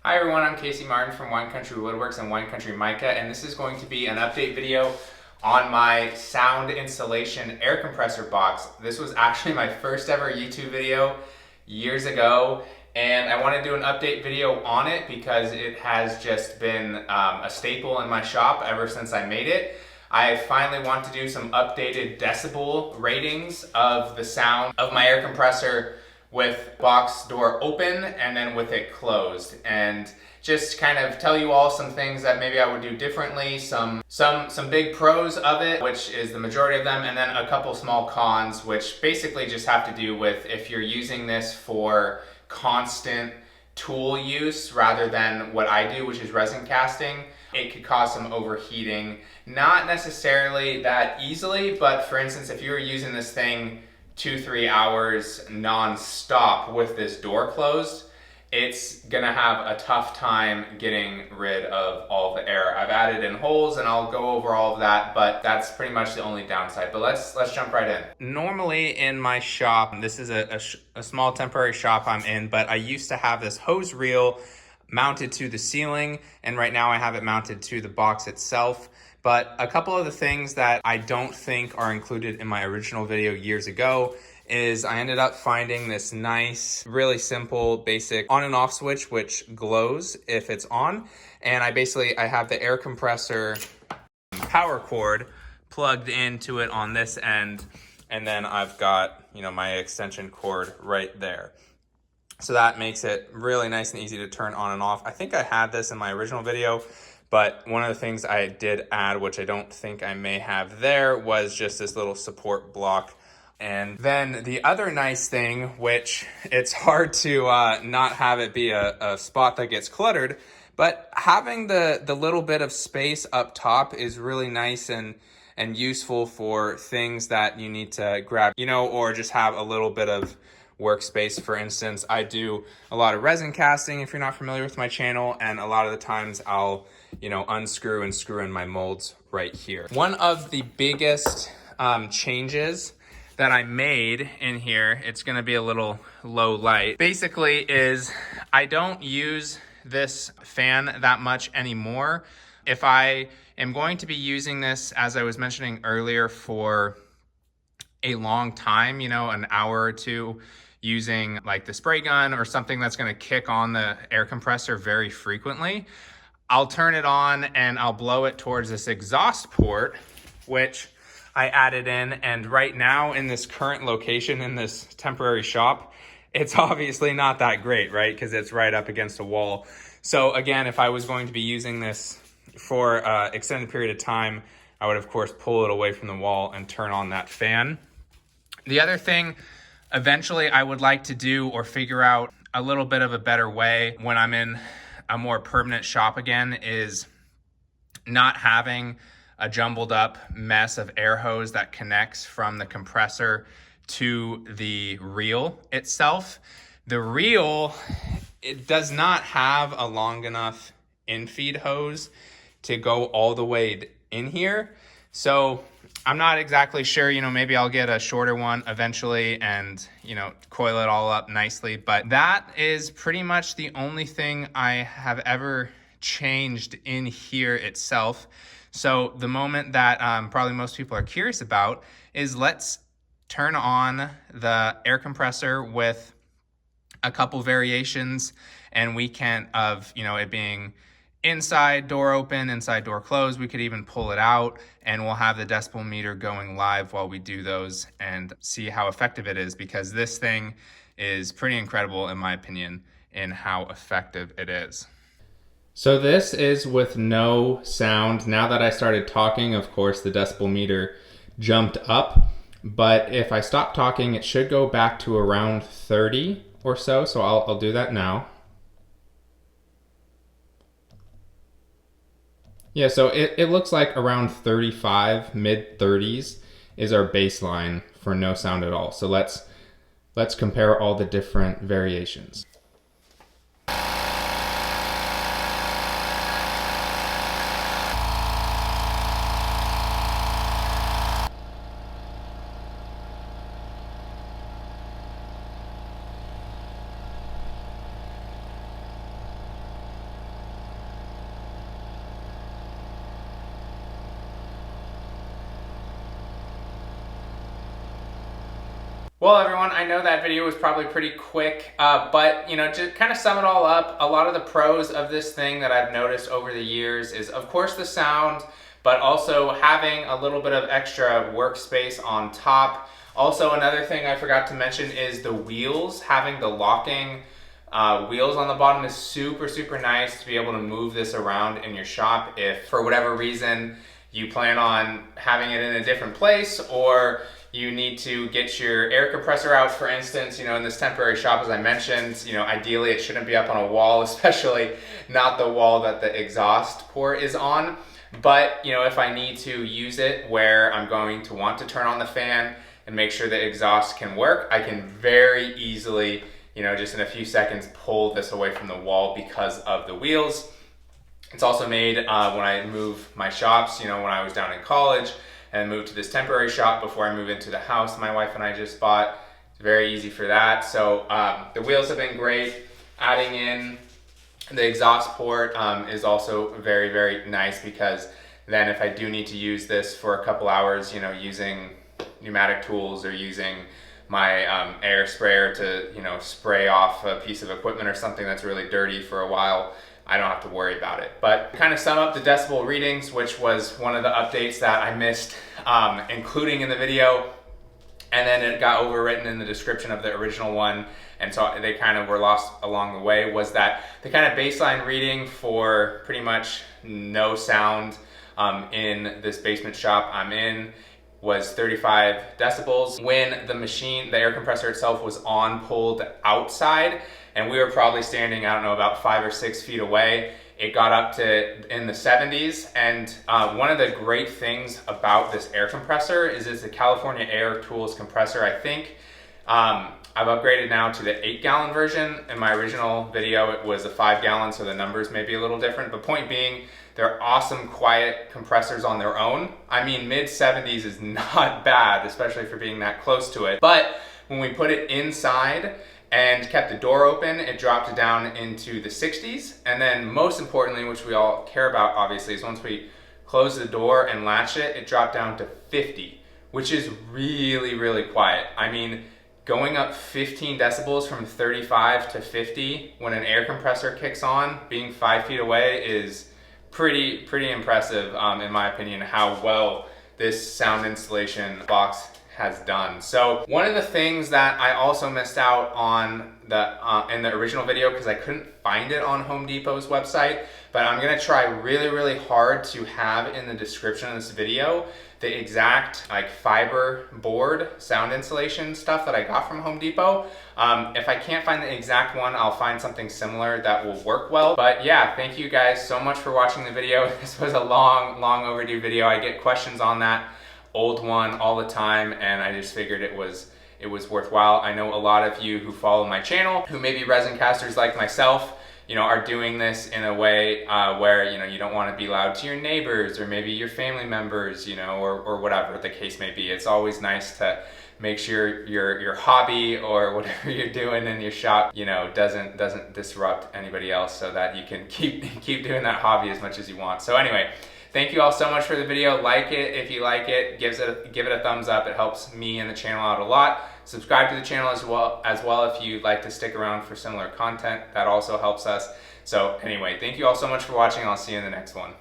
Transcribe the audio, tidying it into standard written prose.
Hi everyone, I'm Casey Martin from Wine Country Woodworks and Wine Country Mica, and this is going to be an update video on my sound installation air compressor box. This was actually my first ever YouTube video years ago, and I want to do an update video on it because it has just been a staple in my shop ever since I made it. I finally want to do some updated decibel ratings of the sound of my air compressor with box door open and then with it closed, and just kind of tell you all some things that maybe I would do differently, some big pros of it, which is the majority of them, and then a couple small cons, which basically just have to do with if you're using this for constant tool use rather than what I do, which is resin casting. It could cause some overheating, not necessarily that easily, but for instance, if you were using this thing 2-3 hours non-stop with this door closed, it's gonna have a tough time getting rid of all the air. I've added in holes and I'll go over all of that, but that's pretty much the only downside. But let's jump right in. Normally in my shop, this is a small temporary shop I'm in, but I used to have this hose reel mounted to the ceiling, and right now I have it mounted to the box itself. But a couple of the things that I don't think are included in my original video years ago is I ended up finding this nice, really simple, basic on and off switch which glows if it's on. And I have the air compressor power cord plugged into it on this end, and then I've got, my extension cord right there. So that makes it really nice and easy to turn on and off. I think I had this in my original video, but one of the things I did add, which I don't think I may have there, was just this little support block. And then the other nice thing, which it's hard to not have it be a spot that gets cluttered, but having the little bit of space up top is really nice and useful for things that you need to grab, or just have a little bit of workspace. For instance, I do a lot of resin casting, if you're not familiar with my channel, and a lot of the times I'll unscrew and screw in my molds right here. One of the biggest changes that I made in here, it's gonna be a little low light, basically is I don't use this fan that much anymore. If I am going to be using this, as I was mentioning earlier, for a long time, an hour or two, using like the spray gun or something that's going to kick on the air compressor very frequently, I'll turn it on and I'll blow it towards this exhaust port, which I added in. And right now in this current location in this temporary shop, it's obviously not that great, right? Because it's right up against a wall. So again, if I was going to be using this for an extended period of time, I would of course pull it away from the wall and turn on that fan. The other thing eventually I would like to do, or figure out a little bit of a better way when I'm in a more permanent shop again, is not having a jumbled up mess of air hose that connects from the compressor to the reel itself. The reel, it does not have a long enough infeed hose to go all the way in here. So I'm not exactly sure, maybe I'll get a shorter one eventually and, coil it all up nicely. But that is pretty much the only thing I have ever changed in here itself. So the moment that probably most people are curious about is, let's turn on the air compressor with a couple variations, and we can, it being inside door open, inside door closed. We could even pull it out, and we'll have the decibel meter going live while we do those and see how effective it is, because this thing is pretty incredible in my opinion in how effective it is. So this is with no sound. Now that I started talking, of course, the decibel meter jumped up, but if I stop talking, it should go back to around 30 or so. So I'll do that now. Yeah, so it looks like around 35, mid 30s is our baseline for no sound at all. So let's compare all the different variations. Well, everyone, I know that video was probably pretty quick, but to kind of sum it all up, a lot of the pros of this thing that I've noticed over the years is, of course, the sound, but also having a little bit of extra workspace on top. Also, another thing I forgot to mention is the wheels. Having the locking wheels on the bottom is super, super nice to be able to move this around in your shop if, for whatever reason, you plan on having it in a different place, or you need to get your air compressor out, for instance, in this temporary shop, as I mentioned, ideally it shouldn't be up on a wall, especially not the wall that the exhaust port is on. But, if I need to use it where I'm going to want to turn on the fan and make sure the exhaust can work, I can very easily, just in a few seconds, pull this away from the wall because of the wheels. It's also made when I move my shops, when I was down in college and moved to this temporary shop before I move into the house my wife and I just bought. It's very easy for that. So the wheels have been great. Adding in the exhaust port is also very, very nice, because then if I do need to use this for a couple hours, using pneumatic tools or using my air sprayer to spray off a piece of equipment or something that's really dirty for a while, I don't have to worry about it. But kind of sum up the decibel readings, which was one of the updates that I missed including in the video, and then it got overwritten in the description of the original one, and so they kind of were lost along the way, was that the kind of baseline reading for pretty much no sound in this basement shop I'm in was 35 decibels. When the air compressor itself was on, pulled outside, and we were probably standing, I don't know, about 5 or 6 feet away, it got up to in the 70s. And one of the great things about this air compressor is it's a California Air Tools compressor. I think I've upgraded now to the 8-gallon version. In my original video, it was a 5-gallon, so the numbers may be a little different. But point being, they're awesome, quiet compressors on their own. I mean, mid-70s is not bad, especially for being that close to it. But when we put it inside and kept the door open, it dropped down into the 60s. And then most importantly, which we all care about obviously, is once we close the door and latch it, it dropped down to 50, which is really, really quiet. I mean, going up 15 decibels from 35 to 50 when an air compressor kicks on, being 5 feet away, is pretty impressive in my opinion, how well this sound installation box has done. So one of the things that I also missed out on in the original video, because I couldn't find it on Home Depot's website, but I'm gonna try really hard to have in the description of this video the exact fiber board sound insulation stuff that I got from Home Depot. If I can't find the exact one, I'll find something similar that will work well. But yeah, thank you guys so much for watching the video. This was a long overdue video. I get questions on that old one all the time, and I just figured it was worthwhile. I know a lot of you who follow my channel, who may be resin casters like myself, are doing this in a way where, you don't want to be loud to your neighbors or maybe your family members, or whatever the case may be. It's always nice to make sure your hobby or whatever you're doing in your shop, doesn't disrupt anybody else, so that you can keep doing that hobby as much as you want. So anyway, thank you all so much for the video. Like it if you like it. Give it a thumbs up. It helps me and the channel out a lot. Subscribe to the channel as well if you'd like to stick around for similar content. That also helps us. So anyway, thank you all so much for watching. I'll see you in the next one.